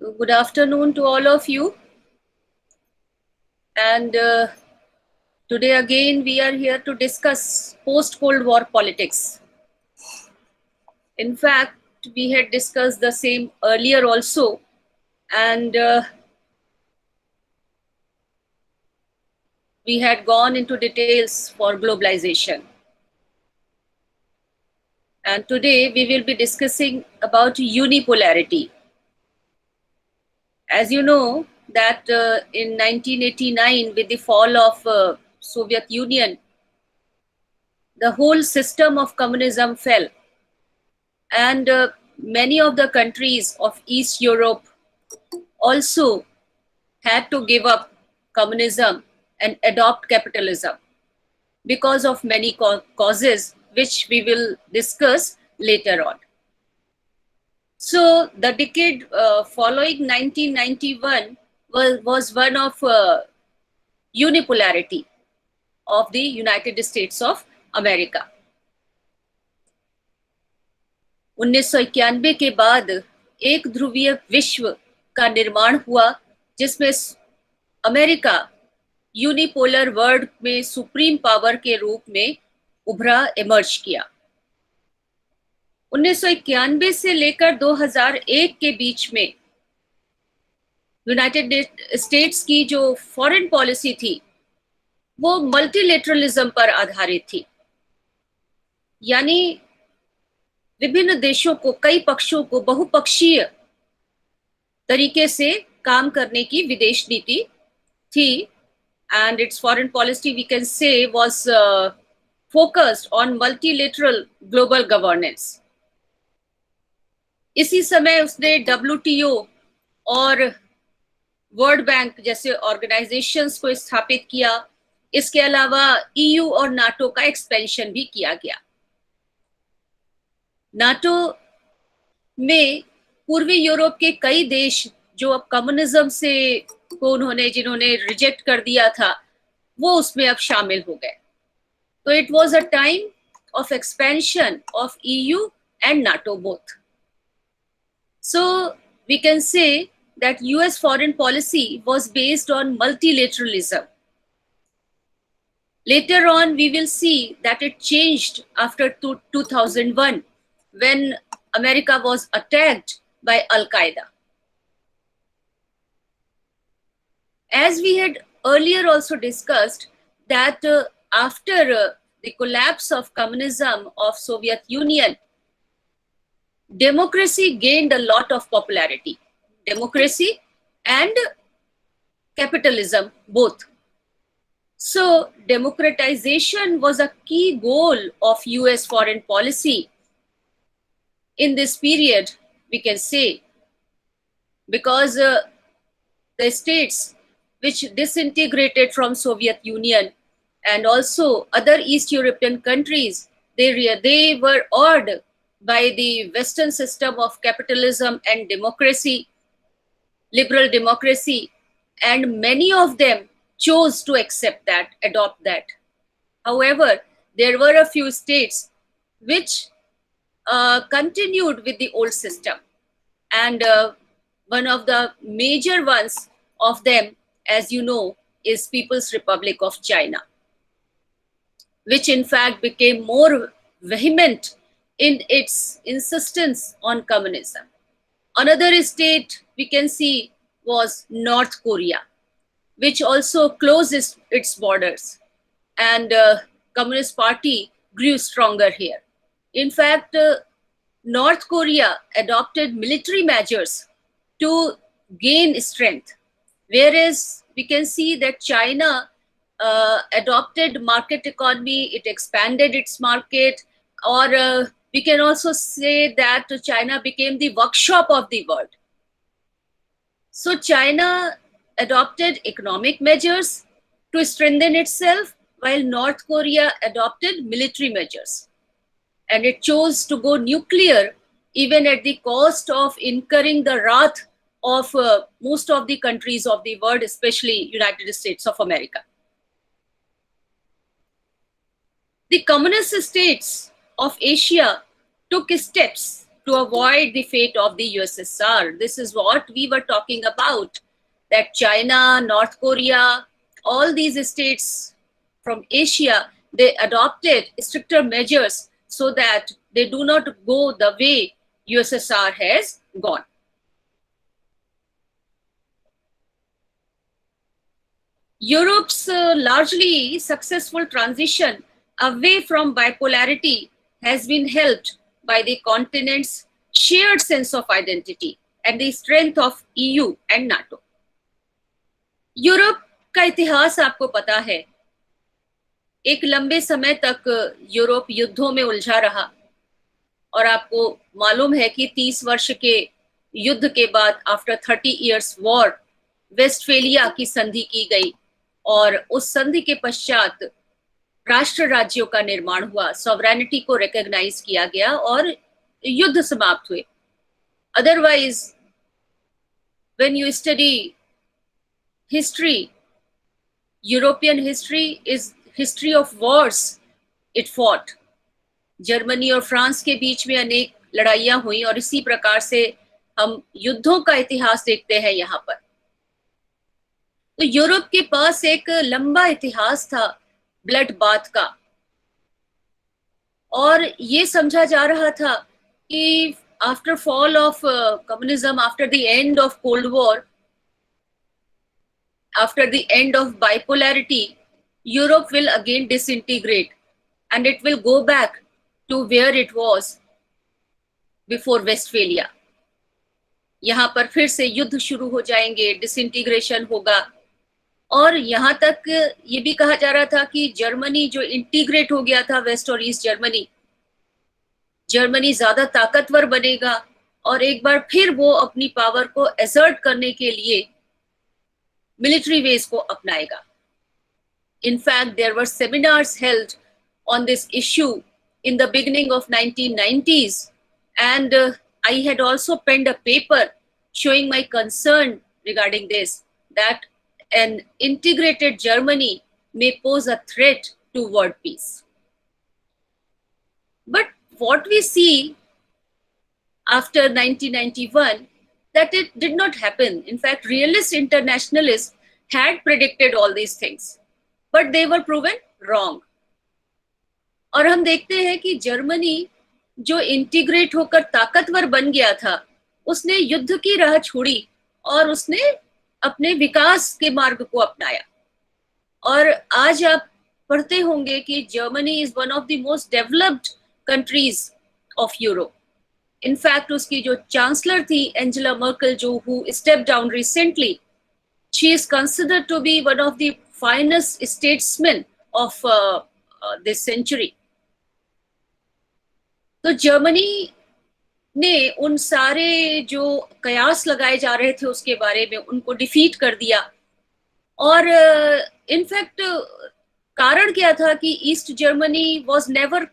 Good afternoon to all of you. And today again we are here to discuss post-Cold War politics. In fact, we had discussed the same earlier also, and we had gone into details for globalization. And today we will be discussing about unipolarity. As you know, that in 1989, with the fall of Soviet Union, the whole system of communism fell, and many of the countries of East Europe also had to give up communism and adopt capitalism because of many causes, which we will discuss later on. So the decade following 1991 was one of unipolarity of the United States of America. 1991 के बाद एक ध्रुवीय विश्व का निर्माण हुआ, जिसमें America unipolar world में सुप्रीम पावर के रूप में उभरा, इमर्ज किया। 1991 से लेकर 2001 के बीच में यूनाइटेड स्टेट्स की जो फॉरेन पॉलिसी थी वो मल्टीलेटरलिज्म पर आधारित थी, यानी विभिन्न देशों को, कई पक्षों को बहुपक्षीय तरीके से काम करने की विदेश नीति थी, and its foreign policy, we can say, was focused on multilateral global governance. इसी समय उसने WTO और वर्ल्ड बैंक जैसे ऑर्गेनाइजेशंस को स्थापित किया। इसके अलावा EU और नाटो का एक्सपेंशन भी किया गया। नाटो में पूर्वी यूरोप के कई देश जो अब कम्युनिज्म से जिन्होंने रिजेक्ट कर दिया था, वो उसमें अब शामिल हो गए। तो it was a time of expansion of EU and NATO both. So we can say that US foreign policy was based on multilateralism. Later on, we will see that it changed after 2001 when America was attacked by Al-Qaeda. As we had earlier also discussed that after the collapse of communism of Soviet Union, democracy gained a lot of popularity. Democracy and capitalism both. So democratization was a key goal of US foreign policy in this period, we can say, because the states which disintegrated from Soviet Union and also other East European countries, they were awed by the Western system of capitalism and democracy, liberal democracy, and many of them chose to accept that, adopt that. However, there were a few states which continued with the old system, and one of the major ones of them, as you know, is People's Republic of China, which in fact became more vehement in its insistence on communism. Another state we can see was North Korea, which also closed its borders, and Communist Party grew stronger here. In fact, North Korea adopted military measures to gain strength, whereas we can see that China adopted market economy, it expanded its market, or we can also say that China became the workshop of the world. So China adopted economic measures to strengthen itself, while North Korea adopted military measures. And it chose to go nuclear, even at the cost of incurring the wrath of most of the countries of the world, especially United States of America. The communist states of Asia took steps to avoid the fate of the USSR. This is what we were talking about, that China, North Korea, all these states from Asia, they adopted stricter measures so that they do not go the way USSR has gone. Europe's largely successful transition away from bipolarity has been helped by the continent's shared sense of identity and the strength of EU and NATO. Europe का इतिहास आपको पता है, एक लंबे समय तक Europe युद्धों में उलझा रहा और आपको मालूम है कि 30 वर्ष के युद्ध के बाद आफ्टर 30 इयर्स वॉर वेस्टफेलिया की संधि की गई और उस संधि के पश्चात राष्ट्र राज्यों का निर्माण हुआ, सॉवरेनिटी को रिकॉग्नाइज किया गया और युद्ध समाप्त हुए. Otherwise when you study history, European history is history of Wars it fought. Germany और फ्रांस के बीच में अनेक लड़ाइयां हुई और इसी प्रकार से हम युद्धों का इतिहास देखते हैं यहाँ पर. तो यूरोप के पास एक लंबा इतिहास था ब्लड बाथ का और ये समझा जा रहा था कि after fall of communism, after the end of cold war, after the end of bipolarity, Europe will again disintegrate and it will go back to where it was before Westphalia. यहाँ पर फिर से युद्ध शुरू हो जाएंगे, डिसइंटीग्रेशन होगा और यहाँ तक ये भी कहा जा रहा था कि जर्मनी जो इंटीग्रेट हो गया था, वेस्ट और ईस्ट जर्मनी, जर्मनी ज्यादा ताकतवर बनेगा और एक बार फिर वो अपनी पावर को एसर्ट करने के लिए मिलिट्री वेज को अपनाएगा. In fact, there were seminars held on this issue in the beginning of 1990s, and I had also penned a paper showing my concern regarding this, that an integrated Germany may pose a threat to world peace. But what we see after 1991, that it did not happen. In fact, realist internationalists had predicted all these things, but they were proven wrong. और हम देखते हैं कि Germany जो integrate होकर ताकतवर बन गया था, उसने युद्ध की राह छोड़ी और उसने अपने विकास के मार्ग को अपनाया. और आज आप पढ़ते होंगे कि Germany is one of the most developed countries of Europe. In fact उसकी जो चांसलर थी एंजेला मर्केल, जो who step down recently, she is considered to be one of the finest statesman of this century. तो Germany ने उन सारे जो कयास लगाए जा रहे थे उसके बारे में उनको डिफीट कर दिया. और इनफैक्ट कारण क्या था कि East Germany was never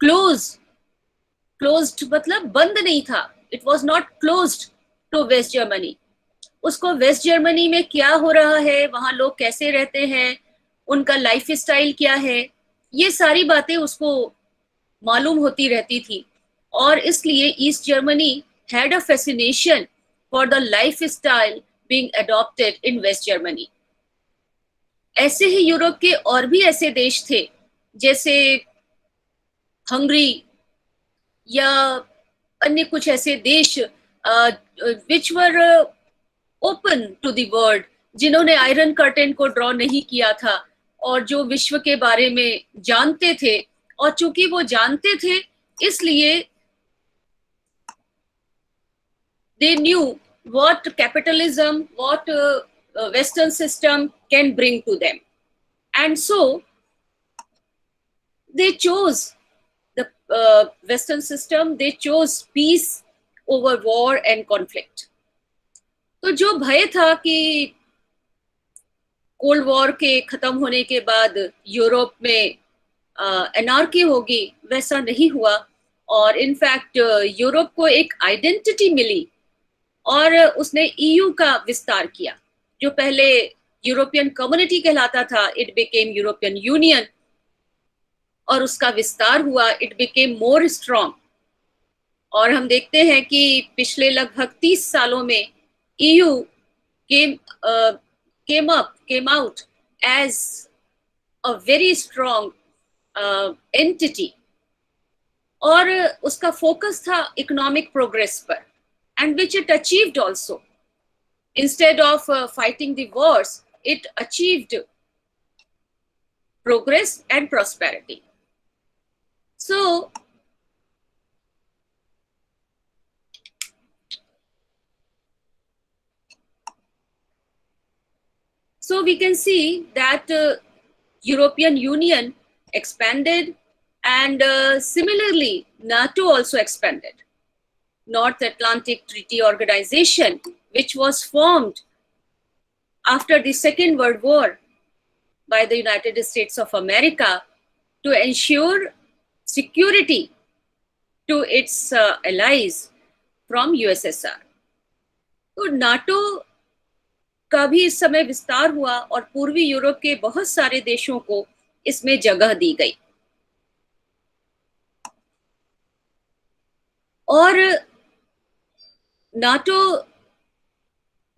closed मतलब बंद नहीं था. It was not closed to West Germany. उसको वेस्ट जर्मनी में क्या हो रहा है, वहां लोग कैसे रहते हैं, उनका लाइफ स्टाइल क्या है, ये सारी बातें उसको मालूम होती रहती थी. और इसलिए East Germany had a fascination for the lifestyle being adopted in West Germany. ऐसे ही यूरोप के और भी ऐसे देश थे जैसे हंगरी या अन्य कुछ ऐसे देश which were open to the world, जिन्होंने आयरन कर्टेन को ड्रॉ नहीं किया था और जो विश्व के बारे में जानते थे. और चूंकि वो जानते थे इसलिए they knew what capitalism, what Western system can bring to them, and so they chose the Western system. They chose peace over war and conflict. तो जो भय था कि कोल्ड वॉर के खत्म होने के बाद यूरोप में एनार्की होगी, वैसा नहीं हुआ. और इनफैक्ट यूरोप को एक आइडेंटिटी मिली और उसने ईयू का विस्तार किया. जो पहले यूरोपियन कम्युनिटी कहलाता था, इट बिकेम यूरोपियन यूनियन, और उसका विस्तार हुआ, इट बिकेम मोर स्ट्रॉन्ग. और हम देखते हैं कि पिछले लगभग 30 सालों में EU came out as a very strong entity, और उसका फोकस था इकोनॉमिक प्रोग्रेस पर, and which it achieved also. Instead of fighting the wars, it achieved progress and prosperity. So we can see that European Union expanded, and similarly NATO also expanded. North Atlantic Treaty Organization, which was formed after the Second World War by the United States of America to ensure security to its allies from USSR. तो NATO का भी इस समय विस्तार हुआ और पूर्वी Europe के बहुत सारे देशों को इसमें जगह दी गई। और नाटो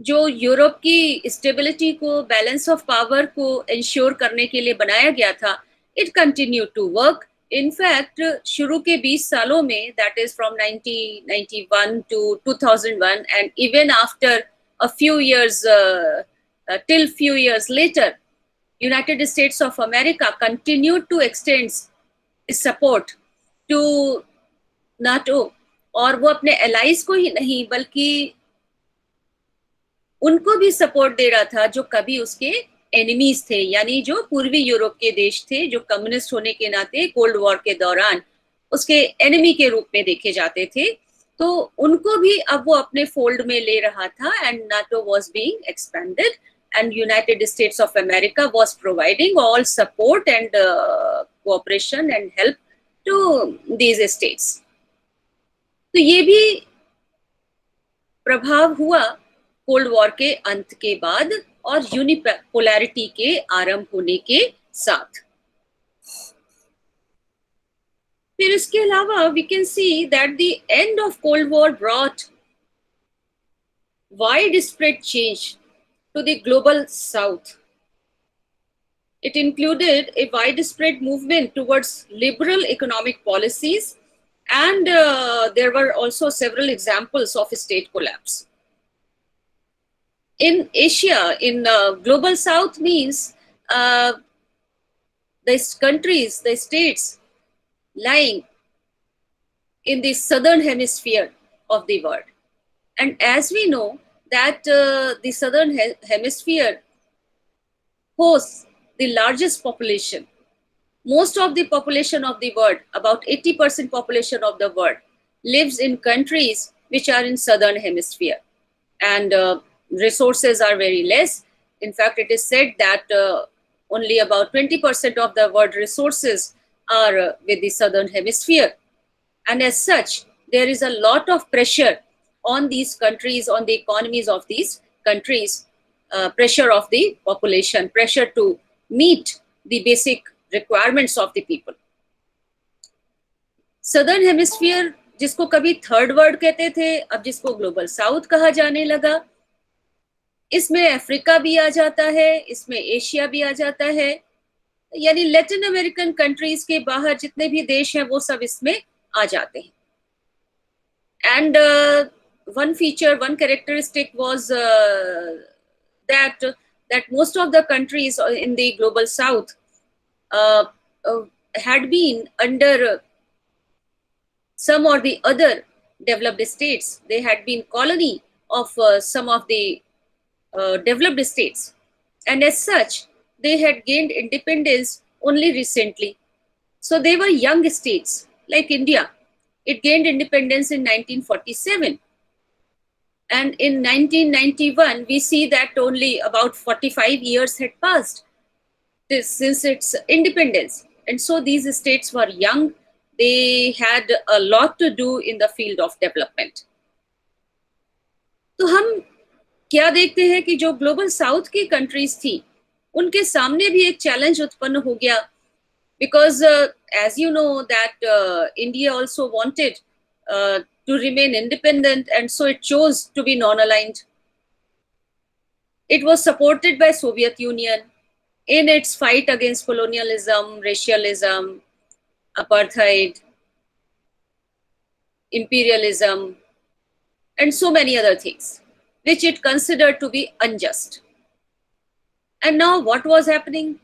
जो यूरोप की स्टेबिलिटी को, बैलेंस ऑफ पावर को इंश्योर करने के लिए बनाया गया था, it continue to work. In fact शुरू के 20 सालों में, that is from 1991 to 2001, and even after a few years, till few years later, United States of America continued to extend support to NATO, और वो अपने allies को ही नहीं बल्कि उनको भी सपोर्ट दे रहा था जो कभी उसके एनिमीज थे, यानी जो पूर्वी यूरोप के देश थे, जो कम्युनिस्ट होने के नाते कोल्ड वॉर के दौरान उसके एनिमी के रूप में देखे जाते थे। तो उनको भी अब वो अपने फोल्ड में ले रहा था, and NATO was being expanded, and United States of America was providing all support and cooperation and help to these states. तो ये भी प्रभाव हुआ कोल्ड वॉर के अंत के बाद और यूनिपोलैरिटी के आरंभ होने के साथ। फिर इसके अलावा we can see that the end of Cold War brought widespread change to the global South. It included a widespread movement towards liberal economic policies, and there were also several examples of state collapse. In Asia, in global South means the countries, the states lying in the southern hemisphere of the world. And as we know that the southern hemisphere hosts the largest population. Most of the population of the world, about 80% population of the world, lives in countries which are in southern hemisphere. And resources are very less. In fact, it is said that only about 20% of the world resources are with the southern hemisphere, and as such there is a lot of pressure on these countries, on the economies of these countries, pressure of the population, pressure to meet the basic requirements of the people. southern hemisphere जिसको कभी third world कहते थे, अब जिसको global south कहा जाने लगा, इसमें अफ्रीका भी आ जाता है, इसमें एशिया भी आ जाता है, यानी लैटिन अमेरिकन कंट्रीज के बाहर जितने भी देश हैं वो सब इसमें आ जाते हैं। And one feature, one characteristic was that most of the countries in the global south had been under some or the other developed states. They had been colony of some of the developed states, and as such they had gained independence only recently. So they were young states, like India. It gained independence in 1947. And in 1991, we see that only about 45 years had passed since its independence. And so these states were young. They had a lot to do in the field of development. तो हम क्या देखते हैं कि जो global south की countries थी, उनके सामने भी एक चैलेंज उत्पन्न हो गया, because as you know that India also wanted to remain independent, and so it chose to be non-aligned. It was supported by Soviet Union in its fight against colonialism, racialism, apartheid, imperialism, and so many other things, which it considered to be unjust. And now what was happening?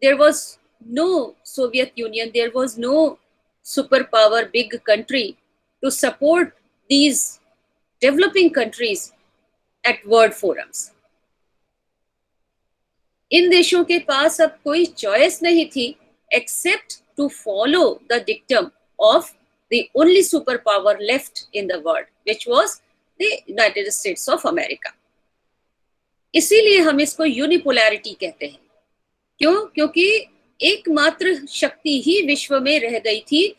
There was no Soviet Union, there was no superpower big country to support these developing countries at world forums. इन देशों के पास अब कोई choice नहीं थी except to follow the dictum of the only superpower left in the world, which was the United States of America. इसीलिए हम इसको unipolarity कहते हैं. क्यों? क्योंकि एकमात्र शक्ति ही विश्व में रह गई थी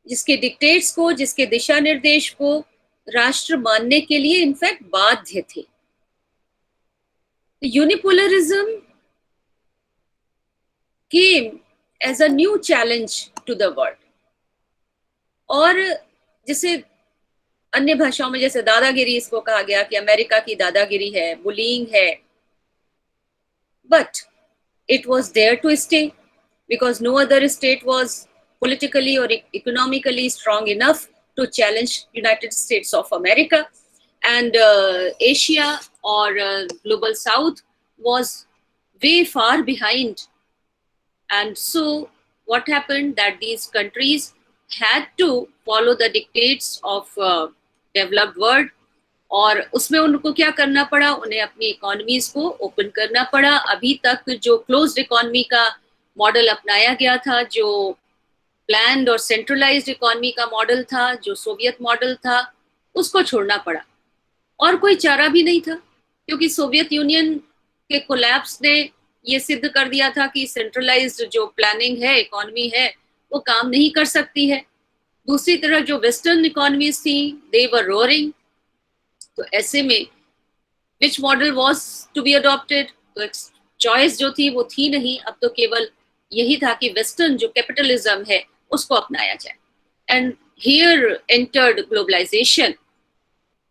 जिसके डिक्टेट्स को, जिसके दिशा निर्देश को राष्ट्र मानने के लिए इनफैक्ट बाध्य थे. Unipolarism came as a new challenge to the world. और जिसे अन्य भाषाओं में जैसे दादागिरी इसको कहा गया कि अमेरिका की दादागिरी है, बुलिंग है, but it was there to stay because no other state was politically or economically strong enough to challenge United States of America. And Asia or global South was way far behind. And so what happened that these countries had to follow the dictates of developed world. और उसमें उनको क्या करना पड़ा? उन्हें अपनी economies को open करना पड़ा. अभी तक जो क्लोज्ड इकोनॉमी का मॉडल अपनाया गया था, जो प्लान्ड और सेंट्रलाइज्ड इकोनॉमी का मॉडल था, जो सोवियत मॉडल था, उसको छोड़ना पड़ा. और कोई चारा भी नहीं था क्योंकि सोवियत यूनियन के कोलैप्स ने ये सिद्ध कर दिया था कि सेंट्रलाइज्ड जो प्लानिंग है, इकोनॉमी है, वो काम नहीं कर सकती है. दूसरी तरफ जो वेस्टर्न इकोनॉमीज थी, दे वर रोअरिंग. तो ऐसे में which model was to be adopted? तो चॉइस जो थी वो थी नहीं. अब तो केवल यही था कि वेस्टर्न जो कैपिटलिज्म है उसको अपनाया जाए. And here entered globalisation.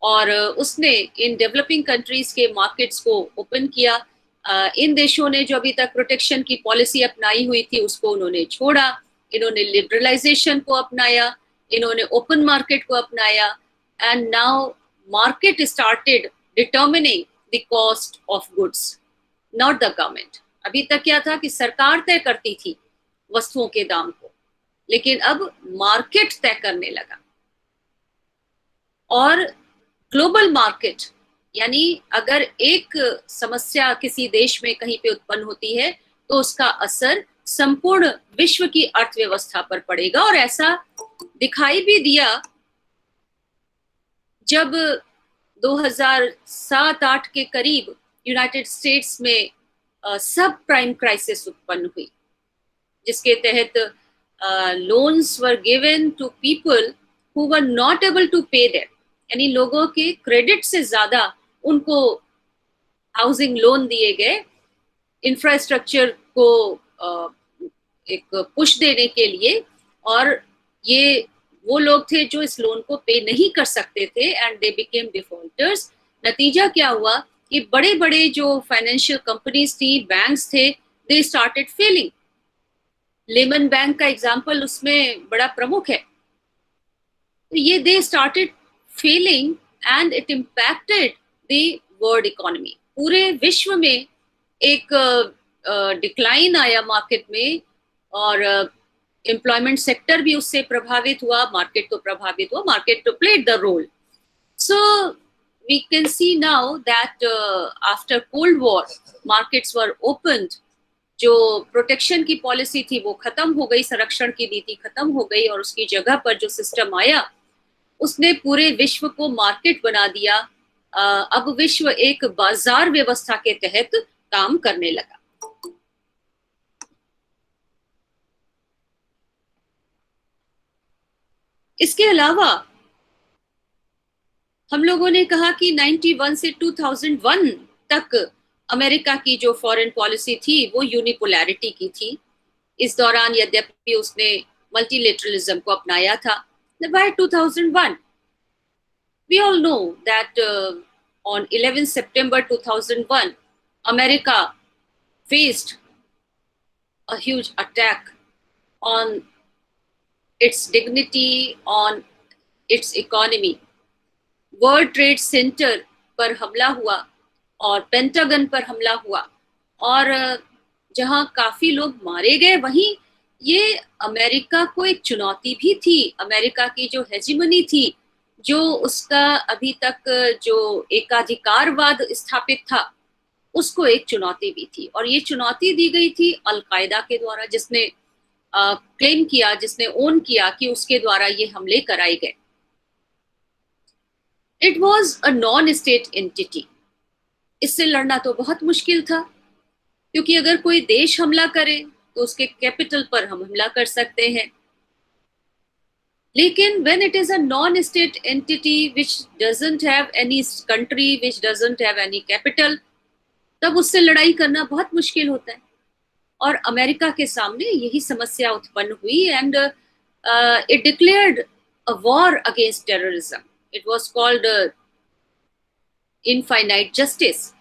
और उसने इन डेवलपिंग कंट्रीज के मार्केट्स को ओपन किया. इन देशों ने जो अभी तक प्रोटेक्शन की पॉलिसी अपनाई हुई थी उसको उन्होंने छोड़ा. इन्होंने लिबरलाइजेशन को अपनाया, इन्होंने ओपन मार्केट को अपनाया. And now market started determining the cost of goods, not the government. अभी तक क्या था कि सरकार तय करती थी वस्तुओं के दाम को, लेकिन अब मार्केट तय करने लगा. और ग्लोबल मार्केट यानी अगर एक समस्या किसी देश में कहीं पे उत्पन्न होती है तो उसका असर संपूर्ण विश्व की अर्थव्यवस्था पर पड़ेगा. और ऐसा दिखाई भी दिया जब 2007-8 के करीब यूनाइटेड स्टेट्स में सब प्राइम क्राइसिस उत्पन्न हुई, जिसके तहत loans were given to people who were not able to pay them. यानी लोगों के क्रेडिट से ज्यादा उनको हाउसिंग लोन दिए गए इंफ्रास्ट्रक्चर को एक पुश देने के लिए. और ये वो लोग थे जो इस लोन को पे नहीं कर सकते थे एंड दे बिकेम डिफॉल्टर्स. नतीजा क्या हुआ कि बड़े बड़े जो फाइनेंशियल कंपनीज थी, बैंक्स थे, they started failing. Lehman bank का एग्जांपल उसमें बड़ा प्रमुख है. तो ये they started failing and it impacted the world economy. पूरे विश्व में एक डिक्लाइन आया मार्केट में और एम्प्लॉयमेंट सेक्टर भी उससे प्रभावित हुआ. मार्केट तो प्रभावित हुआ, मार्केट तो played the role. So we can see now that after cold war markets were opened. जो प्रोटेक्शन की पॉलिसी थी वो खत्म हो गई, संरक्षण की नीति खत्म हो गई, और उसकी जगह पर जो सिस्टम आया उसने पूरे विश्व को मार्केट बना दिया. अब विश्व एक बाजार व्यवस्था के तहत काम करने लगा. इसके अलावा हम लोगों ने कहा कि 91 से 2001 तक अमेरिका की जो फॉरेन पॉलिसी थी वो यूनिपोलैरिटी की थी. इस दौरान यद्यपि उसने multilateralism को अपनाया था. By 2001, we all know that on 11 September 2001, America faced a huge attack on its dignity, on its economy. World trade centre पर हमला हुआ और पेंटागन पर हमला हुआ, और जहां काफी लोग मारे गए, वहीं ये अमेरिका को एक चुनौती भी थी. अमेरिका की जो हेजिमनी थी, जो उसका अभी तक जो एकाधिकारवाद स्थापित था, उसको एक चुनौती भी थी. और ये चुनौती दी गई थी अल-कायदा के द्वारा, जिसने क्लेम किया, जिसने ओन किया कि उसके द्वारा ये हमले कराए गए. It was a non state entity. इससे लड़ना तो बहुत मुश्किल था, क्योंकि अगर कोई देश हमला करे तो उसके कैपिटल पर हम हमला कर सकते हैं. लेकिन when it is a non-state entity which doesn't have any country, which doesn't have any capital, तब उससे लड़ाई करना बहुत मुश्किल होता है. और अमेरिका के सामने यही समस्या उत्पन्न हुई, and it declared a war against terrorism. It was called infinite justice.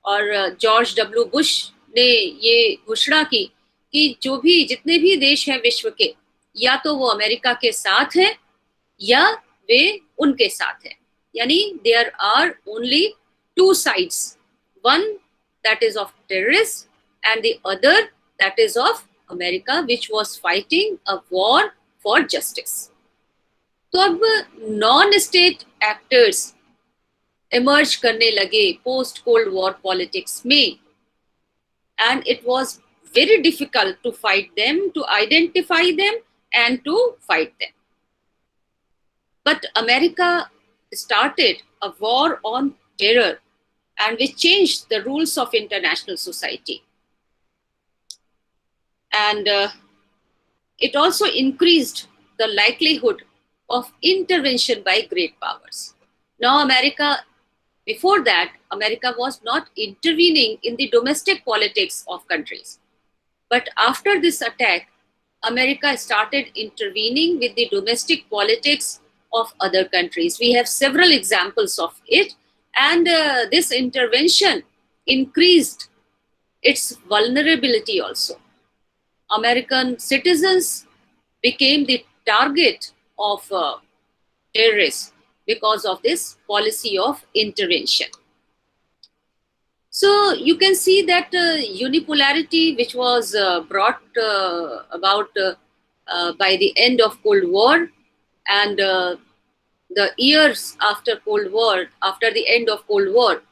और जॉर्ज डब्ल्यू बुश ने ये घोषणा की कि जो भी जितने भी देश हैं विश्व के, या तो वो अमेरिका के साथ हैं या वे उनके साथ हैं. यानी there are only two sides, one that is of terrorist and the other that is of America, which was fighting a war for justice. तो अब नॉन स्टेट एक्टर्स इमर्ज करने लगे पोस्ट कोल्ड वॉर पॉलिटिक्स में, and it was very difficult to fight them, to identify them, and to fight them. But America started a war on terror, and which changed the rules of international society. And it also increased the likelihood of intervention by great powers. Now before that, America was not intervening in the domestic politics of countries. But after this attack, America started intervening with the domestic politics of other countries. We have several examples of it, and this intervention increased its vulnerability also. American citizens became the target of terrorists because of this policy of intervention. So you can see that unipolarity, which was brought about by the end of Cold War, and the years after Cold War, after the end of Cold War,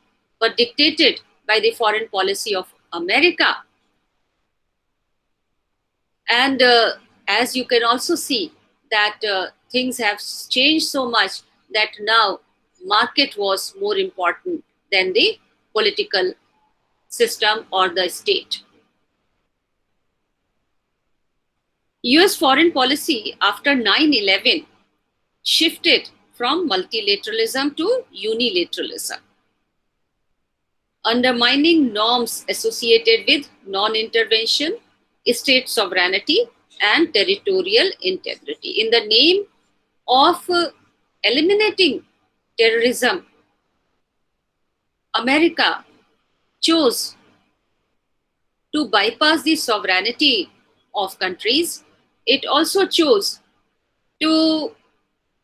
were dictated by the foreign policy of America. And as you can also see that things have changed so much that now market was more important than the political system or the state. US foreign policy after 9/11 shifted from multilateralism to unilateralism, undermining norms associated with non-intervention, state sovereignty, and territorial integrity. In the name of eliminating terrorism, America chose to bypass the sovereignty of countries. It also chose to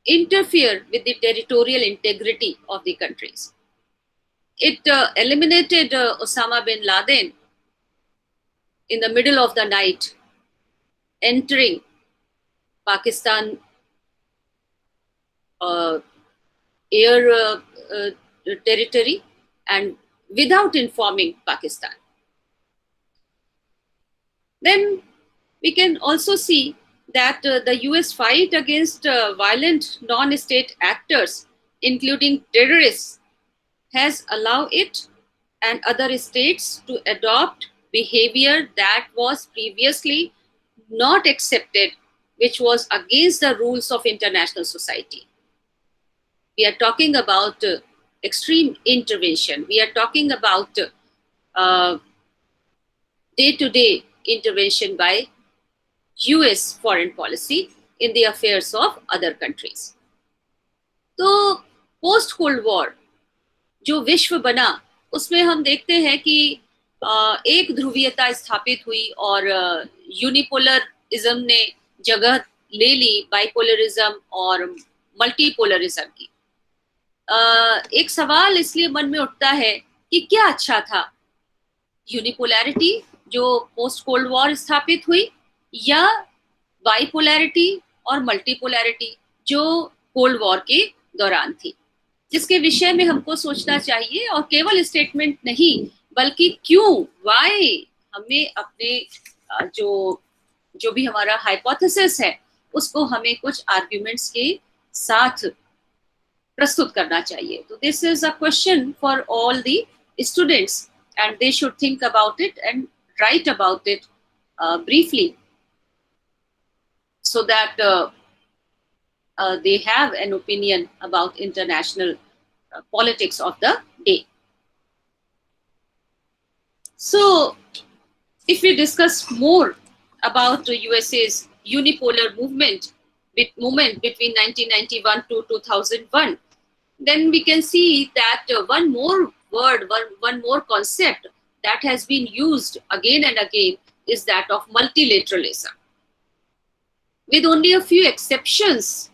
interfere with the territorial integrity of the countries. It eliminated Osama bin Laden in the middle of the night, entering Pakistan air territory, and without informing Pakistan. Then we can also see that the US fight against violent non-state actors, including terrorists, has allowed it and other states to adopt behavior that was previously not accepted, which was against the rules of international society. We are talking about extreme intervention. We are talking about day-to-day intervention by US foreign policy in the affairs of other countries. तो post cold war जो विश्व बना उसमें हम देखते हैं कि एक ध्रुवीयता स्थापित हुई और यूनिपोलरिज्म ने जगह ले ली बाइपोलरिज्म और मल्टीपोलरिज्म की। एक सवाल इसलिए मन में उठता है कि क्या अच्छा था, यूनिपोलैरिटी जो पोस्ट कोल्ड वॉर स्थापित हुई या बाइपोलैरिटी और मल्टीपोलैरिटी जो कोल्ड वॉर के दौरान थी, जिसके विषय में हमको सोचना चाहिए और केवल स्टेटमेंट नहीं बल्कि क्यों, वाई, हमें अपने जो भी हमारा हाइपोथेसिस है उसको हमें कुछ आर्ग्यूमेंट्स के साथ प्रस्तुत करना चाहिए। तो this is a question for all the students and they should think about it and right about it briefly so that they have an opinion about international politics of the day. So if we discuss more about USA's unipolar movement between 1991 to 2001, then we can see that one more concept that has been used again and again is that of multilateralism. With only a few exceptions,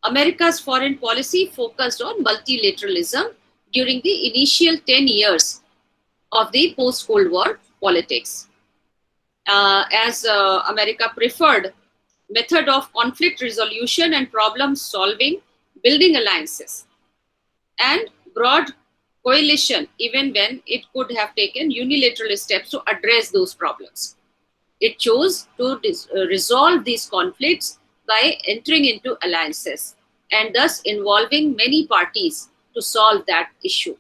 America's foreign policy focused on multilateralism during the initial 10 years of the post-Cold War politics. As America preferred method of conflict resolution and problem solving, building alliances, and broad coalition even when it could have taken unilateral steps to address those problems. It chose to resolve these conflicts by entering into alliances and thus involving many parties to solve that issue.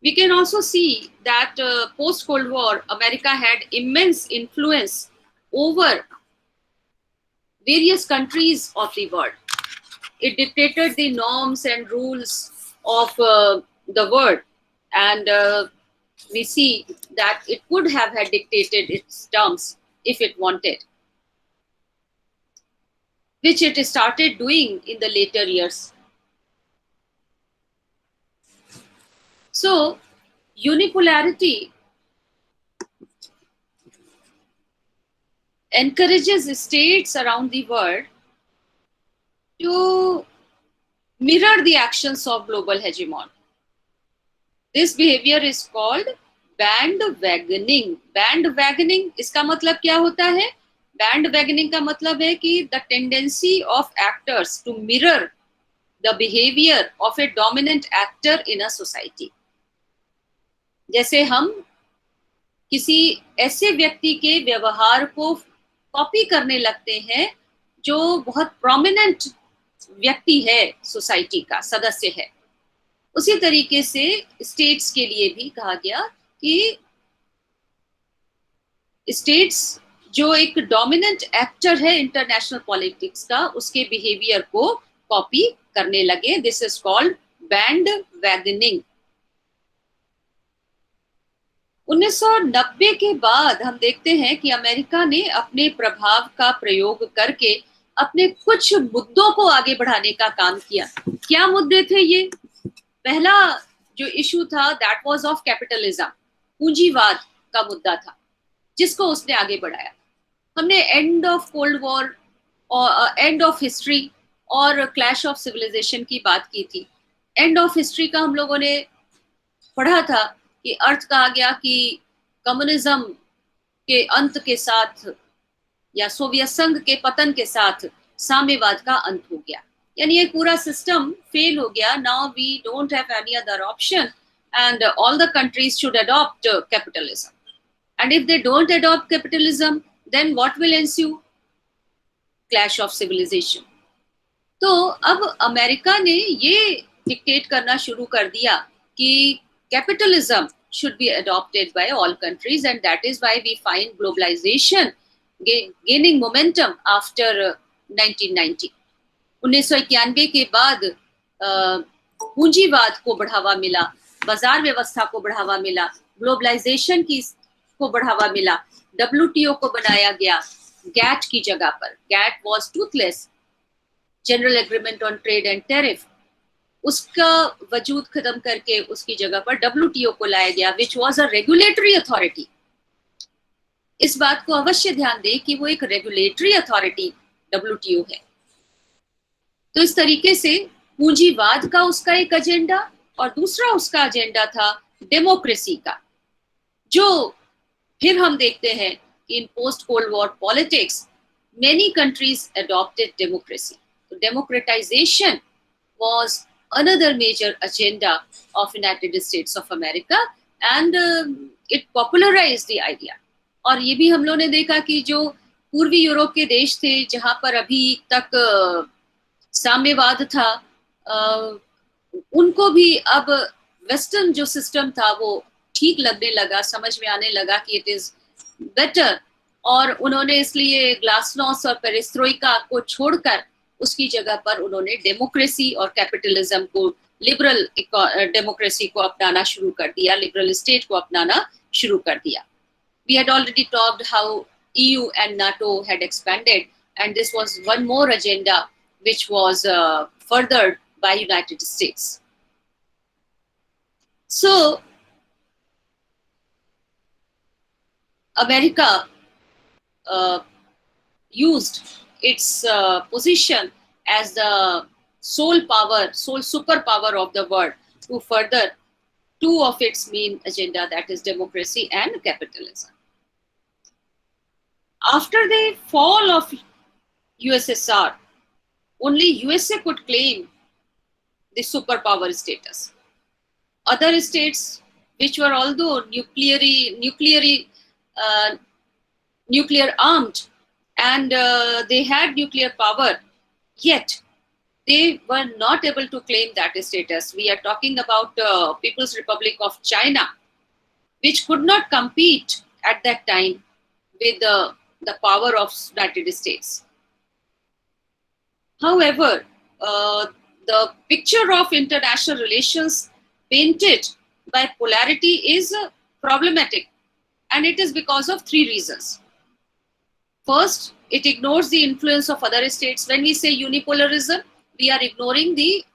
We can also see that post-Cold War, America had immense influence over various countries of the world. It dictated the norms and rules of the world, and we see that it could have had dictated its terms if it wanted, which it started doing in the later years. So, unipolarity encourages states around the world to mirror the actions of global hegemon. This behavior is called bandwagoning. Bandwagoning इसका मतलब क्या होता है? Bandwagoning का मतलब है कि the tendency of actors to mirror the behavior of a dominant actor in a society. जैसे हम किसी ऐसे व्यक्ति के व्यवहार को कॉपी करने लगते हैं जो बहुत प्रोमिनेंट व्यक्ति है, सोसाइटी का सदस्य है, उसी तरीके से स्टेट्स के लिए भी कहा गया कि स्टेट्स जो एक डोमिनेंट एक्टर है इंटरनेशनल पॉलिटिक्स का, उसके बिहेवियर को कॉपी करने लगे. This is called बैंडवैगनिंग. 1990 के बाद हम देखते हैं कि अमेरिका ने अपने प्रभाव का प्रयोग करके अपने कुछ मुद्दों को आगे बढ़ाने का काम किया. क्या मुद्दे थे ये? पहला जो इशू था दैट वाज ऑफ कैपिटलिज्म, पूंजीवाद का मुद्दा था जिसको उसने आगे बढ़ाया. हमने एंड ऑफ कोल्ड वॉर और एंड ऑफ हिस्ट्री और क्लैश ऑफ सिविलाइजेशन की बात की थी. एंड ऑफ हिस्ट्री का हम लोगों ने पढ़ा था कि अर्थ कहा गया कि कम्युनिज्म के अंत के साथ या सोवियत संघ के पतन के साथ साम्यवाद का अंत हो गया, यानी ये पूरा सिस्टम फेल हो गया. Now we don't have any other option and all the countries should adopt capitalism. And if they don't adopt capitalism then what will ensue? Clash of civilisation. तो अब अमेरिका ने ये डिक्टेट करना शुरू कर दिया कि capitalism should be adopted by all countries, and that is why we find globalization gaining momentum after 1990. 1991 के बाद पूंजीवाद को बढ़ावा मिला, बाजार व्यवस्था को बढ़ावा मिला, ग्लोबलाइजेशन को बढ़ावा मिला, WTO को बनाया गया गैट की जगह पर। GATT was toothless, general agreement on trade and tariff, उसका वजूद खत्म करके उसकी जगह पर WTO को लाया गया, which was a regulatory authority. इस बात को अवश्य ध्यान दें कि वो एक रेगुलेटरी अथॉरिटी WTO है। तो इस तरीके से पूंजीवाद का उसका एक एजेंडा, और दूसरा उसका एजेंडा था डेमोक्रेसी का, जो फिर हम देखते हैं कि in post cold war politics many countries adopted democracy. तो democratisation was another major agenda of United States of America, and it popularised the idea. और ये भी हम लोगों ने देखा कि जो पूर्वी यूरोप के देश थे जहां पर अभी तक साम्यवाद था, उनको भी अब वेस्टर्न जो सिस्टम था वो ठीक लगने लगा, समझ में आने लगा कि इट इज बेटर, और उन्होंने इसलिए ग्लासनोस्ट और पेरेस्ट्रोइका को छोड़कर उसकी जगह पर उन्होंने डेमोक्रेसी और कैपिटलिज्म को, लिबरल डेमोक्रेसी को अपनाना शुरू कर दिया, लिबरल स्टेट को अपनाना शुरू कर दिया। We had already talked how EU and NATO had expanded, and this was one more agenda which was furthered by United States. So, America used its position as the sole superpower of the world to further two of its main agenda, that is democracy and capitalism. After the fall of USSR, only USA could claim the superpower status. Other states, which were although nuclear armed, and they had nuclear power, yet they were not able to claim that status. We are talking about People's Republic of China, which could not compete at that time with the power of United States. However, the picture of international relations painted by polarity is problematic, and it is because of three reasons. First, it ignores the influence of other states. When we say unipolarism, we are ignoring the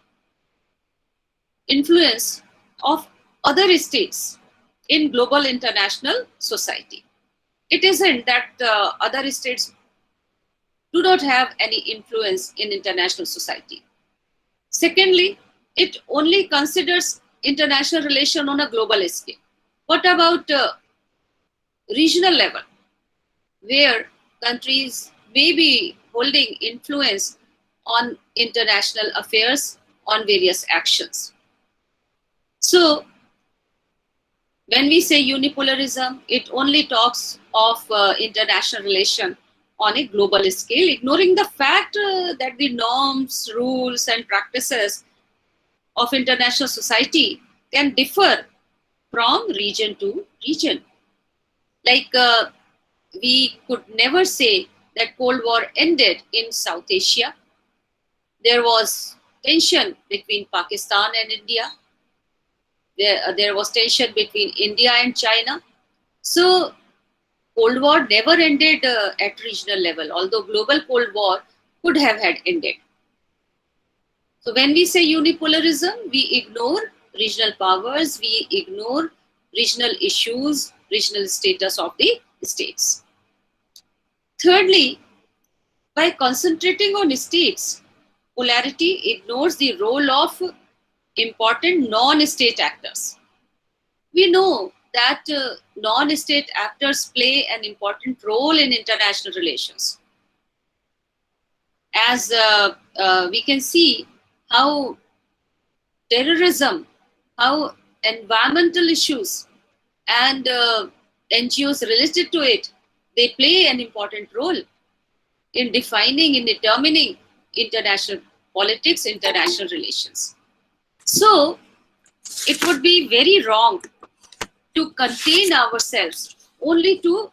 influence of other states in global international society. It isn't that other states do not have any influence in international society. Secondly, it only considers international relation on a global scale. What about regional level, where countries may be holding influence on international affairs, on various actions? So, when we say unipolarism, it only talks of international relation on a global scale, ignoring the fact that the norms, rules, and practices of international society can differ from region to region. Like we could never say that Cold War ended in South Asia. There was tension between Pakistan and India. There was tension between India and China. So Cold War never ended at regional level, although global Cold War could have had ended. So when we say unipolarism, we ignore regional powers, we ignore regional issues, regional status of the states. Thirdly, by concentrating on states, polarity ignores the role of important non-state actors. We know that non-state actors play an important role in international relations. As we can see how terrorism, how environmental issues and NGOs related to it, they play an important role in defining, in determining international politics, international relations. So it would be very wrong to contain ourselves only to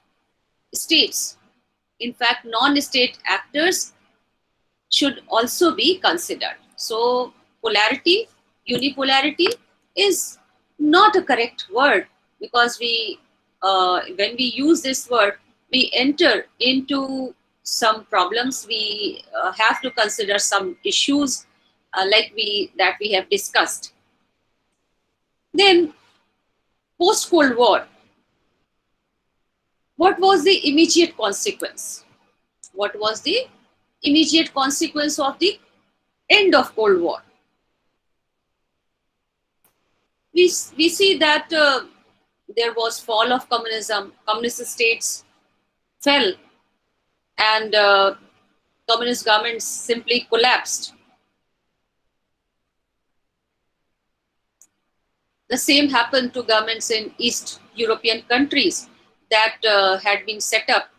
states. In fact, non-state actors should also be considered. So polarity, unipolarity is not a correct word because we, when we use this word, we enter into some problems. We have to consider some issues like that we have discussed. Then, post-Cold War, what was the immediate consequence? What was the immediate consequence of the end of Cold War? We see that there was fall of communism, communist states fell, and communist governments simply collapsed. The same happened to governments in East European countries that had been set up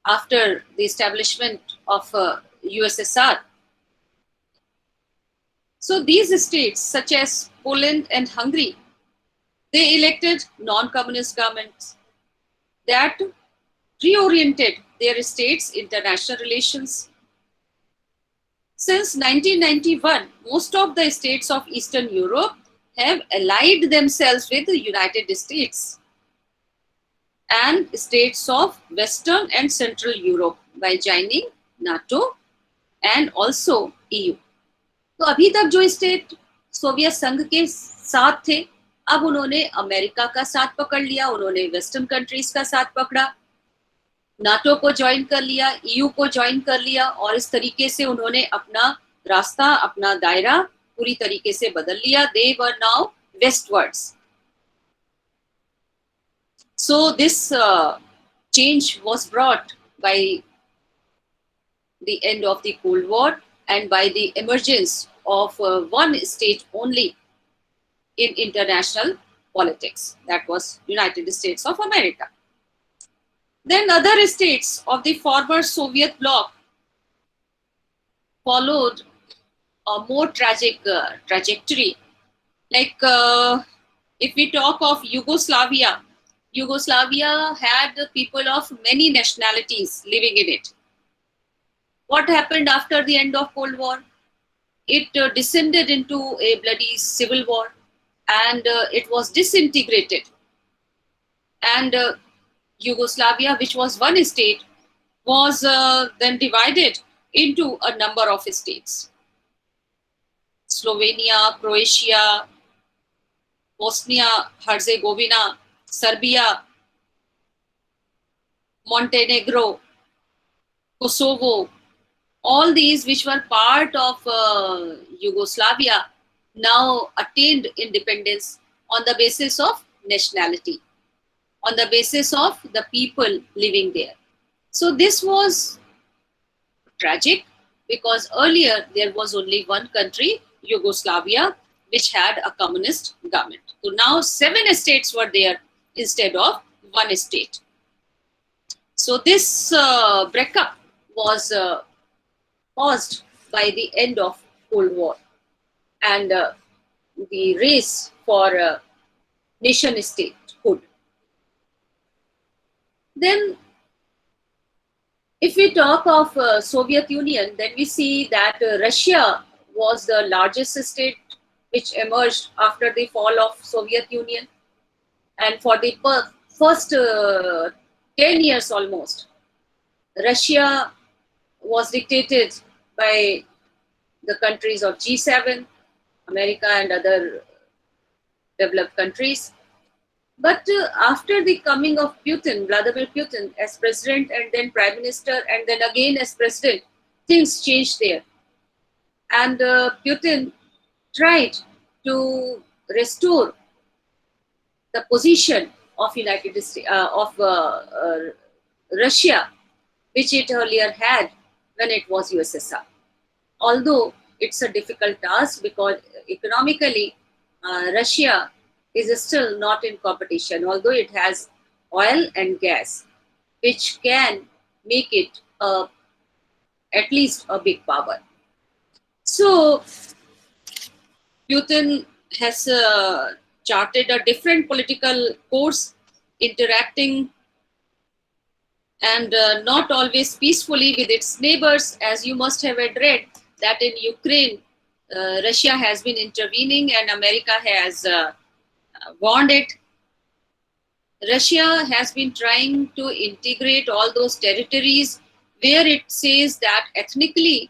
after the establishment of USSR. So these states, such as Poland and Hungary, they elected non-communist governments that reoriented their states' international relations. Since 1991, most of the states of Eastern Europe have allied themselves with the United States and states of Western and Central Europe by joining NATO and also EU. तो अभी तक जो state Soviet संघ के साथ थे, अब उन्होंने अमेरिका का साथ पकड़ लिया, उन्होंने वेस्टर्न कंट्रीज का साथ पकड़ा, नाटो को ज्वाइन कर लिया, ईयू को ज्वाइन कर लिया, और इस तरीके से उन्होंने अपना रास्ता, अपना दायरा पूरी तरीके से बदल लिया. They were now westwards. So this change was brought by the end of the Cold War and by the emergence of one state only in international politics, that was United States of America. Then other states of the former Soviet bloc followed a more tragic trajectory. Like if we talk of Yugoslavia, Yugoslavia had people of many nationalities living in it. What happened after the end of Cold War? It descended into a bloody civil war, and it was disintegrated. And Yugoslavia, which was one state, was then divided into a number of states. Slovenia, Croatia, Bosnia, Herzegovina, Serbia, Montenegro, Kosovo, all these which were part of Yugoslavia now attained independence on the basis of nationality, on the basis of the people living there. So this was tragic because earlier there was only one country, Yugoslavia, which had a communist government. So now 7 states were there instead of one state. So this breakup was caused by the end of Cold War and the race for nation statehood. Then if we talk of Soviet Union, then we see that Russia was the largest state which emerged after the fall of Soviet Union. And for the first 10 years almost, Russia was dictated by the countries of G7, America and other developed countries. But after the coming of Putin, Vladimir Putin as president and then prime minister and then again as president, things changed there. And Putin tried to restore the position of United States, Russia, which it earlier had when it was USSR. Although it's a difficult task because economically Russia is still not in competition, although it has oil and gas, which can make it at least a big power. So Putin has charted a different political course, interacting and not always peacefully with its neighbors. As you must have read that in Ukraine, Russia has been intervening and America has warned it Russia has been trying to integrate all those territories where it says that ethnically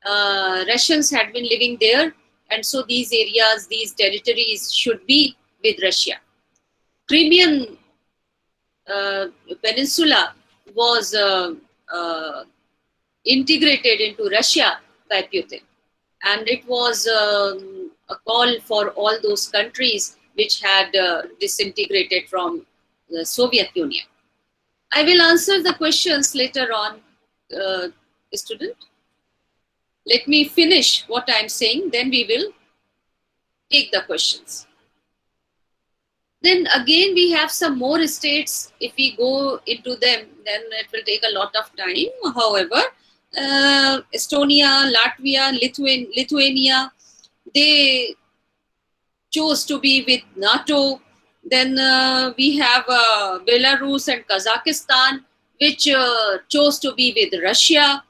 Russians had been living there, and so these areas, these territories should be with Russia. Crimean Peninsula was integrated into Russia by Putin, and it was a call for all those countries which had disintegrated from the Soviet Union. I will answer the questions later on, student. Let me finish what I'm saying, then we will take the questions. Then again, we have some more states. If we go into them, then it will take a lot of time. However, Estonia, Latvia, Lithuania, they chose to be with NATO. Then we have Belarus and Kazakhstan, which chose to be with Russia.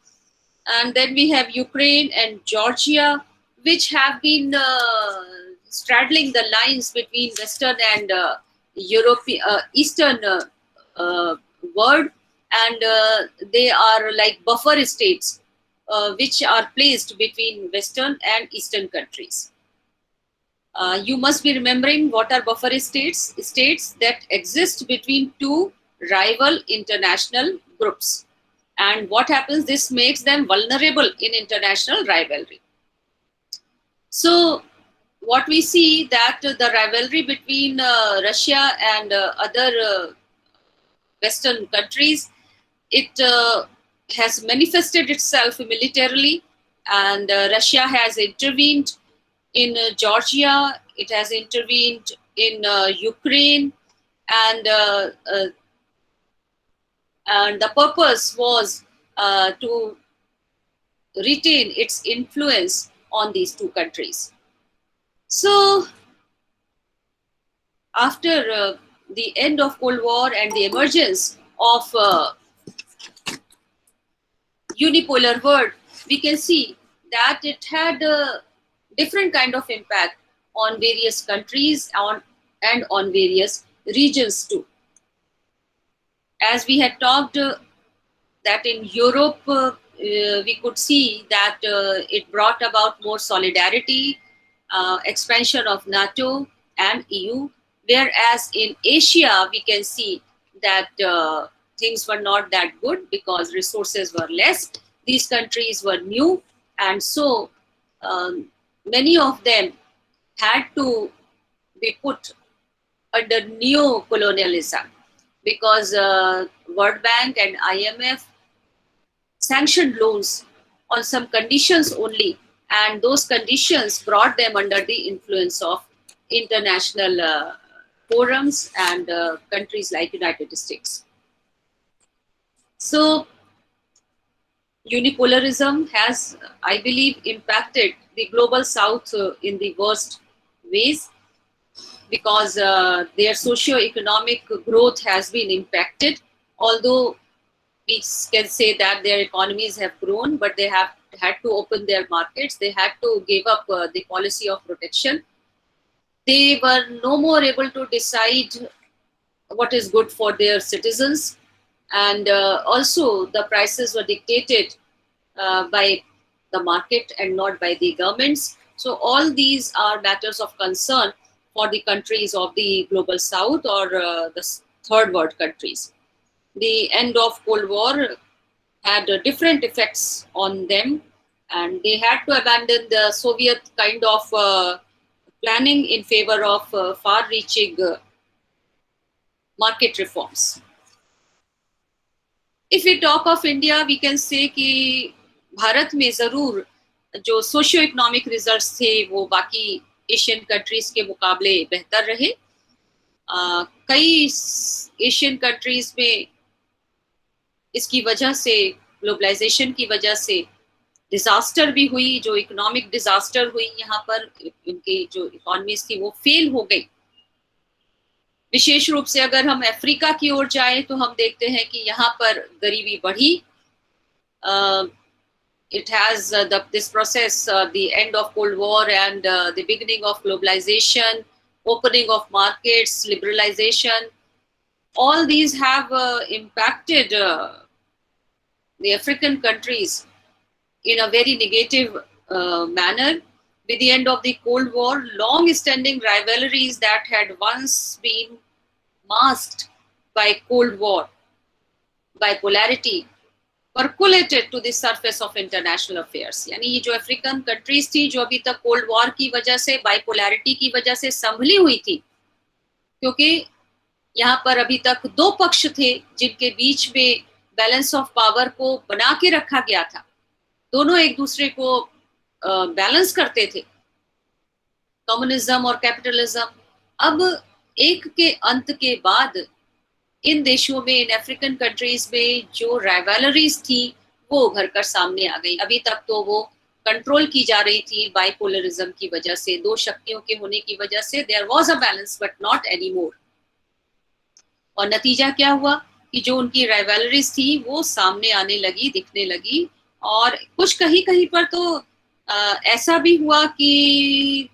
And then we have Ukraine and Georgia, which have been straddling the lines between Western and Eastern world, and they are like buffer states, which are placed between Western and Eastern countries. You must be remembering what are buffer states? States that exist between two rival international groups. And what happens? This makes them vulnerable in international rivalry. So what we see that the rivalry between Russia and other Western countries, it has manifested itself militarily, and Russia has intervened in Georgia, it has intervened in Ukraine, and the purpose was to retain its influence on these two countries. So, after the end of Cold War and the emergence of unipolar world, we can see that it had a different kind of impact on various countries and on various regions too. As we had talked that in Europe, we could see that it brought about more solidarity, expansion of NATO and EU, whereas in Asia, we can see that things were not that good because resources were less. These countries were new, and so many of them had to be put under neo-colonialism because World Bank and IMF sanctioned loans on some conditions only, and those conditions brought them under the influence of international forums and countries like United States. So unipolarism has, I believe, impacted the global south in the worst ways, because their socio-economic growth has been impacted. Although we can say that their economies have grown, but they have had to open their markets. They had to give up the policy of protection. They were no more able to decide what is good for their citizens. And also the prices were dictated by the market and not by the governments. So all these are matters of concern for the countries of the global south or the third world countries. The end of Cold War had different effects on them, and they had to abandon the Soviet kind of planning in favor of far-reaching market reforms. If we talk of India, we can say कि भारत में जरूर जो socio economic results थे वो बाकी Asian countries के मुकाबले बेहतर रहे. कई एशियन कंट्रीज में इसकी वजह से, ग्लोबलाइजेशन की वजह से डिजास्टर भी हुई. जो इकोनॉमिक डिजास्टर हुई यहाँ पर, उनकी जो इकोनॉमीज थी वो फेल हो गई. विशेष रूप से अगर हम अफ्रीका की ओर जाएं तो हम देखते हैं कि यहाँ पर गरीबी बढ़ी. It has this process, the end of Cold War and the beginning of globalization, opening of markets, liberalization, all these have impacted the African countries in a very negative manner. With the end of the Cold War, long-standing rivalries that had once been masked by Cold War, bipolarity, percolated to the surface of international affairs. यानी ये जो African countries थी जो अभी तक cold war की वजह से, बाइपोलैरिटी की वजह से संभली हुई थी, क्योंकि यहाँ पर अभी तक दो पक्ष थे जिनके बीच में बैलेंस ऑफ पावर को बना के रखा गया था, दोनों एक दूसरे को बैलेंस करते थे, कम्युनिज्म और कैपिटलिज्म। अब एक के अंत के बाद इन देशों में, इन अफ्रीकन कंट्रीज में जो राइवलरीज थी वो उभर कर सामने आ गई। अभी तक तो वो कंट्रोल की जा रही थी बाइपोलरिज्म की वजह से, दो शक्तियों के होने की वजह से there was a balance but not any more. और नतीजा क्या हुआ कि जो उनकी राइवलरीज थी वो सामने आने लगी, दिखने लगी। और कुछ कहीं कहीं पर तो ऐसा भी हुआ कि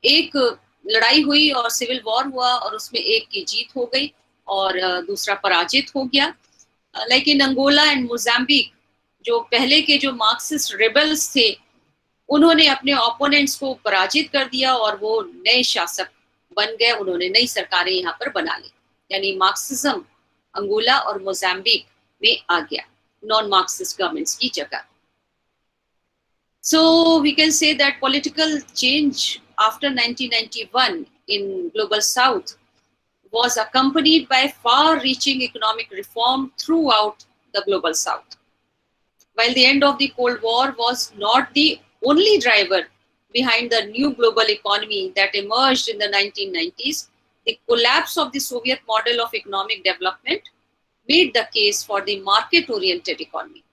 एक लड़ाई हुई और सिविल वॉर हुआ और उसमें एक की जीत हो गई और दूसरा पराजित हो गया। Like in Angola and Mozambique, जो पहले के जो मार्क्सिस्ट रिबल्स थे उन्होंने अपने ओपोनेंट्स को पराजित कर दिया और वो नए शासक बन गए, उन्होंने नई सरकारें यहाँ पर बना ली। यानी मार्क्सिज्म अंगोला और मोजाम्बिक में आ गया नॉन मार्क्सिस्ट गवर्नमेंट्स की जगह। So we can say that political change after 1991 in Global South was accompanied by far-reaching economic reform throughout the Global South. While the end of the Cold War was not the only driver behind the new global economy that emerged in the 1990s, the collapse of the Soviet model of economic development made the case for the market-oriented economy.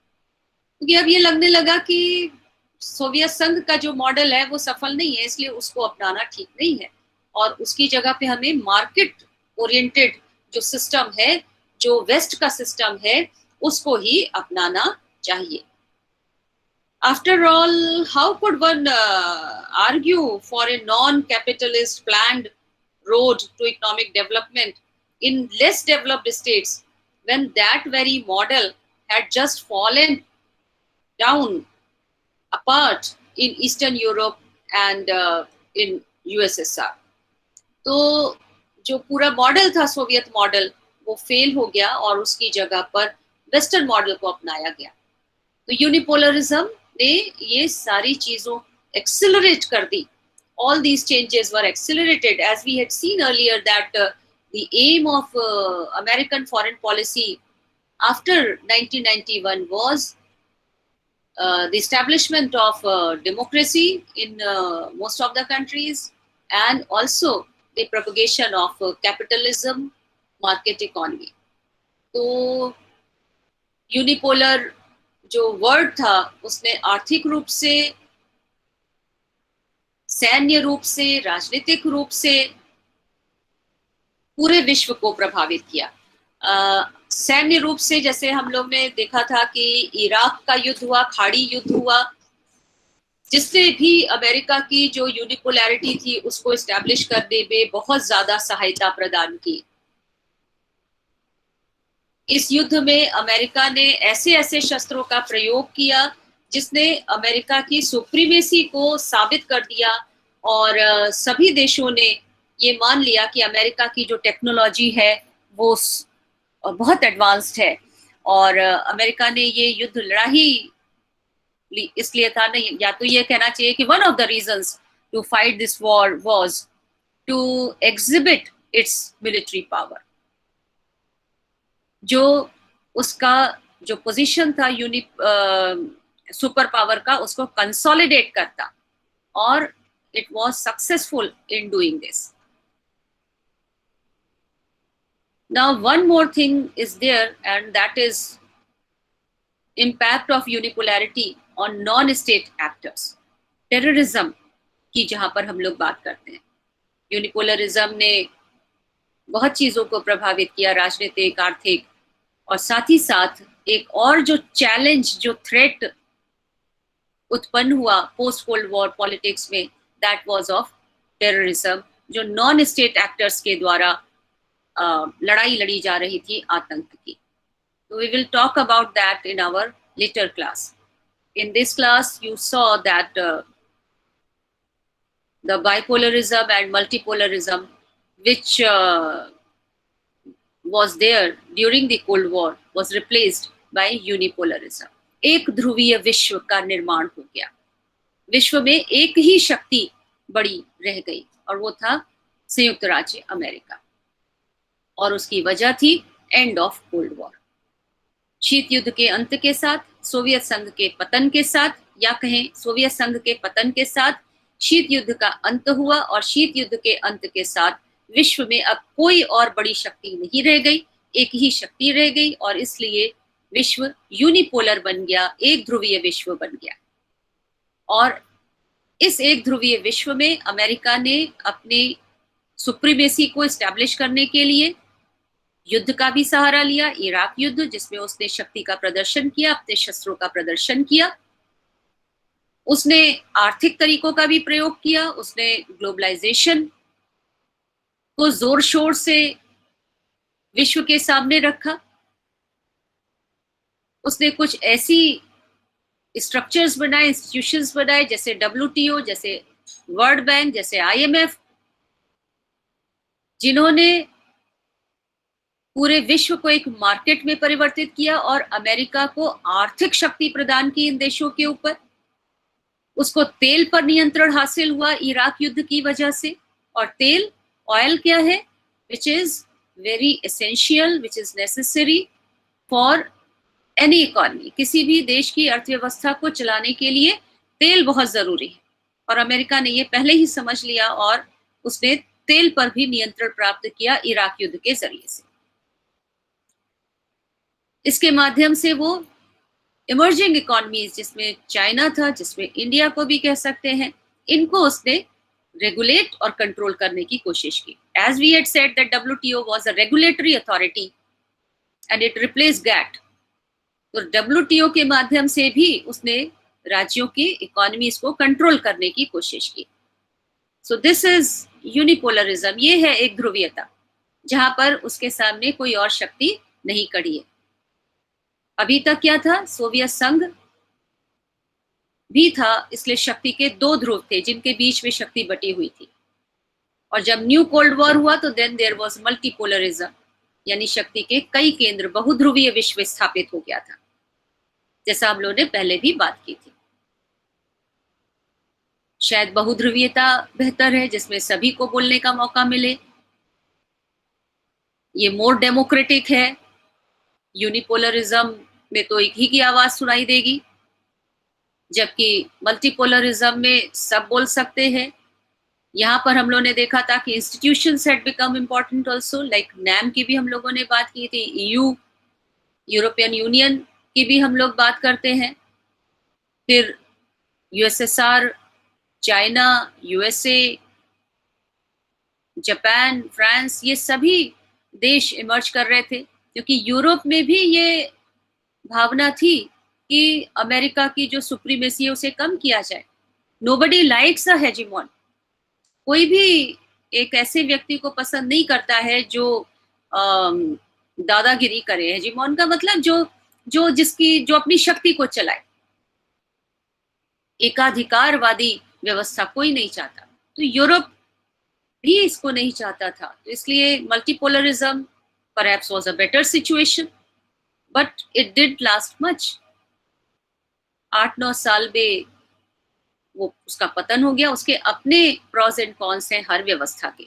क्योंकि अब ये लगने लगा कि Soviet संघ का जो model है वो सफल नहीं है, इसलिए उसको अपनाना ठीक नहीं है और उसकी जगह पे हमें मार्केट ओरिएंटेड जो सिस्टम है, जो वेस्ट का सिस्टम है, उसको ही अपनाना चाहिए। After all, how could one argue for a non-capitalist planned road to economic development in less developed states when that very model had just fallen down apart in Eastern Europe and in USSR? तो जो पूरा model था Soviet model वो fail हो गया और उसकी जगह पर वेस्टर्न मॉडल को अपनाया गया। तो यूनिपोलरिज्म ने ये सारी चीजों एक्सेलरेट कर दी। All these changes were accelerated as we had seen earlier that the aim of American foreign policy after 1991 was the establishment of democracy in most of the countries and also the propagation of capitalism, market economy. तो unipolar जो word था उसने आर्थिक रूप से, सैन्य रूप से, राजनीतिक रूप से पूरे विश्व को प्रभावित किया। सैन्य रूप से जैसे हम लोग ने देखा था कि इराक का युद्ध हुआ, खाड़ी युद्ध हुआ, जिसने भी अमेरिका की जो यूनिपोलैरिटी थी उसको एस्टैब्लिश करने में बहुत ज्यादा सहायता प्रदान की। इस युद्ध में अमेरिका ने ऐसे ऐसे शस्त्रों का प्रयोग किया जिसने अमेरिका की सुप्रीमेसी को साबित कर दिया और सभी देशों ने ये मान लिया कि अमेरिका की जो टेक्नोलॉजी है वो बहुत एडवांस्ड है और अमेरिका ने ये युद्ध लड़ा ही इसलिए था नहीं, या तो ये कहना चाहिए कि one of the reasons to fight this war was to exhibit its military power. जो उसका जो पोजीशन था सुपर पावर का उसको कंसोलिडेट करता और it was successful in doing this. Now one more thing is there and that is impact of unipolarity on non-state actors. Terrorism की जहां पर हम लोग बात करते हैं, यूनिपोलरिज्म ने बहुत चीजों को प्रभावित किया, राजनीतिक, आर्थिक, और साथ ही साथ एक और जो चैलेंज, जो थ्रेट उत्पन्न हुआ पोस्ट कोल्ड वॉर पॉलिटिक्स में, दैट वाज ऑफ टेररिज्म, जो नॉन स्टेट एक्टर्स के द्वारा लड़ाई लड़ी जा रही थी आतंक की. So we will talk about that in our later class. In this class, you saw that the bipolarism and multipolarism, which was there during the Cold War, was replaced by unipolarism. एक ध्रुवीय विश्व का निर्माण हो गया. विश्व में एक ही शक्ति बड़ी रह गई और वो था संयुक्त राज्य अमेरिका. और उसकी वजह थी एंड ऑफ कोल्ड वॉर. शीत युद्ध के अंत के साथ, सोवियत संघ के पतन के साथ, या कहें सोवियत संघ के पतन के साथ शीत युद्ध का अंत हुआ. और शीत युद्ध के अंत के साथ विश्व में अब कोई और बड़ी शक्ति नहीं रह गई, एक ही शक्ति रह गई. और इसलिए विश्व यूनिपोलर बन गया, एक ध्रुवीय विश्व बन गया. और इस एक ध्रुवीय विश्व में अमेरिका ने अपने सुप्रीमेसी को एस्टैब्लिश करने के लिए युद्ध का भी सहारा लिया. इराक युद्ध, जिसमें उसने शक्ति का प्रदर्शन किया, अपने शस्त्रों का प्रदर्शन किया. उसने आर्थिक तरीकों का भी प्रयोग किया. उसने ग्लोबलाइजेशन को जोर शोर से विश्व के सामने रखा. उसने कुछ ऐसी स्ट्रक्चर्स बनाए, इंस्टीट्यूशंस बनाए, जैसे WTO, जैसे वर्ल्ड बैंक, जैसे IMF, जिन्होंने पूरे विश्व को एक मार्केट में परिवर्तित किया और अमेरिका को आर्थिक शक्ति प्रदान की इन देशों के ऊपर. उसको तेल पर नियंत्रण हासिल हुआ इराक युद्ध की वजह से. और तेल, ऑयल क्या है? Which is very essential, which is necessary for any economy. किसी भी देश की अर्थव्यवस्था को चलाने के लिए तेल बहुत जरूरी है. और अमेरिका ने ये पहले ही समझ लिया और उसने तेल पर भी नियंत्रण प्राप्त किया इराक युद्ध के जरिए से. इसके माध्यम से वो इमर्जिंग इकोनॉमीज, जिसमें चाइना था, जिसमें इंडिया को भी कह सकते हैं, इनको उसने रेगुलेट और कंट्रोल करने की कोशिश की. As we had said that WTO was a regulatory authority and it replace GATT. तो WTO के माध्यम से भी उसने राज्यों की इकोनॉमीज को कंट्रोल करने की कोशिश की. So this is unipolarism. ये है एक ध्रुवीयता जहां पर उसके सामने कोई और शक्ति नहीं खड़ी है. अभी तक क्या था? सोवियत संघ भी था, इसलिए शक्ति के दो ध्रुव थे जिनके बीच में शक्ति बटी हुई थी. और जब न्यू कोल्ड वॉर हुआ तो देन देयर वाज मल्टीपोलरिज्म, यानी शक्ति के कई केंद्र, बहुध्रुवीय विश्व स्थापित हो गया था, जैसा हम लोगों ने पहले भी बात की थी. शायद बहुध्रुवीयता बेहतर है, जिसमें सभी को बोलने का मौका मिले. ये मोर डेमोक्रेटिक है. यूनिपोलरिज्म में तो एक ही की आवाज सुनाई देगी, जबकि मल्टीपोलरिज्म में सब बोल सकते हैं. यहाँ पर हम लोगों ने देखा था कि institutions had become important also, like NAM की भी हम लोगों ने बात की थी, EU, यूरोपियन यूनियन की भी हम लोग बात करते हैं. फिर USSR, China, USA, Japan, France, ये सभी देश इमर्ज कर रहे थे, क्योंकि यूरोप में भी ये भावना थी कि अमेरिका की जो सुप्रीमेसी है उसे कम किया जाए. Nobody likes a hegemon. कोई भी एक ऐसे व्यक्ति को पसंद नहीं करता है जो दादागिरी करे. हेजिमोन का मतलब जो अपनी शक्ति को चलाए. एकाधिकारवादी व्यवस्था कोई नहीं चाहता. तो यूरोप भी इसको नहीं चाहता था. तो इसलिए मल्टीपोलरिज्म perhaps was a better situation, but it didn't last much. 8-9 साल में वो उसका पतन हो गया. उसके अपने प्रोज एंड कॉन्स हैं हर व्यवस्था के.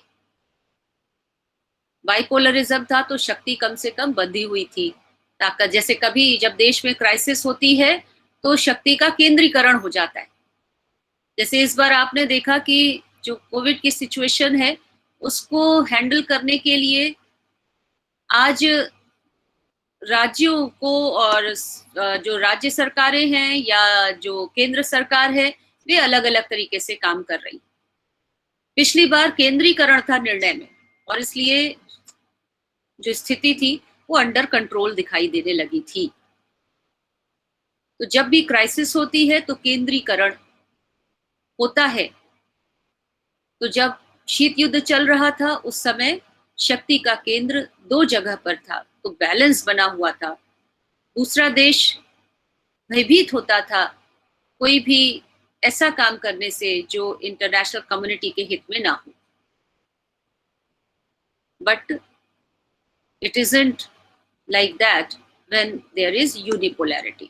बाइपोलरिज्म था तो शक्ति कम से कम बंधी हुई थी, ताकत. जैसे कभी जब देश में क्राइसिस होती है तो शक्ति का केंद्रीकरण हो जाता है. जैसे इस बार आपने देखा कि जो कोविड की सिचुएशन है उसको हैंडल करने के लिए आज राज्यों को और जो राज्य सरकारें हैं या जो केंद्र सरकार है वे अलग अलग तरीके से काम कर रही. पिछली बार केंद्रीकरण था निर्णय में और इसलिए जो स्थिति थी वो अंडर कंट्रोल दिखाई देने लगी थी. तो जब भी क्राइसिस होती है तो केंद्रीकरण होता है. तो जब शीत युद्ध चल रहा था उस समय शक्ति का केंद्र दो जगह पर था, तो बैलेंस बना हुआ था। दूसरा देश भयभीत होता था कोई भी ऐसा काम करने से जो इंटरनेशनल कम्युनिटी के हित में ना हो। But it isn't like that when there is unipolarity.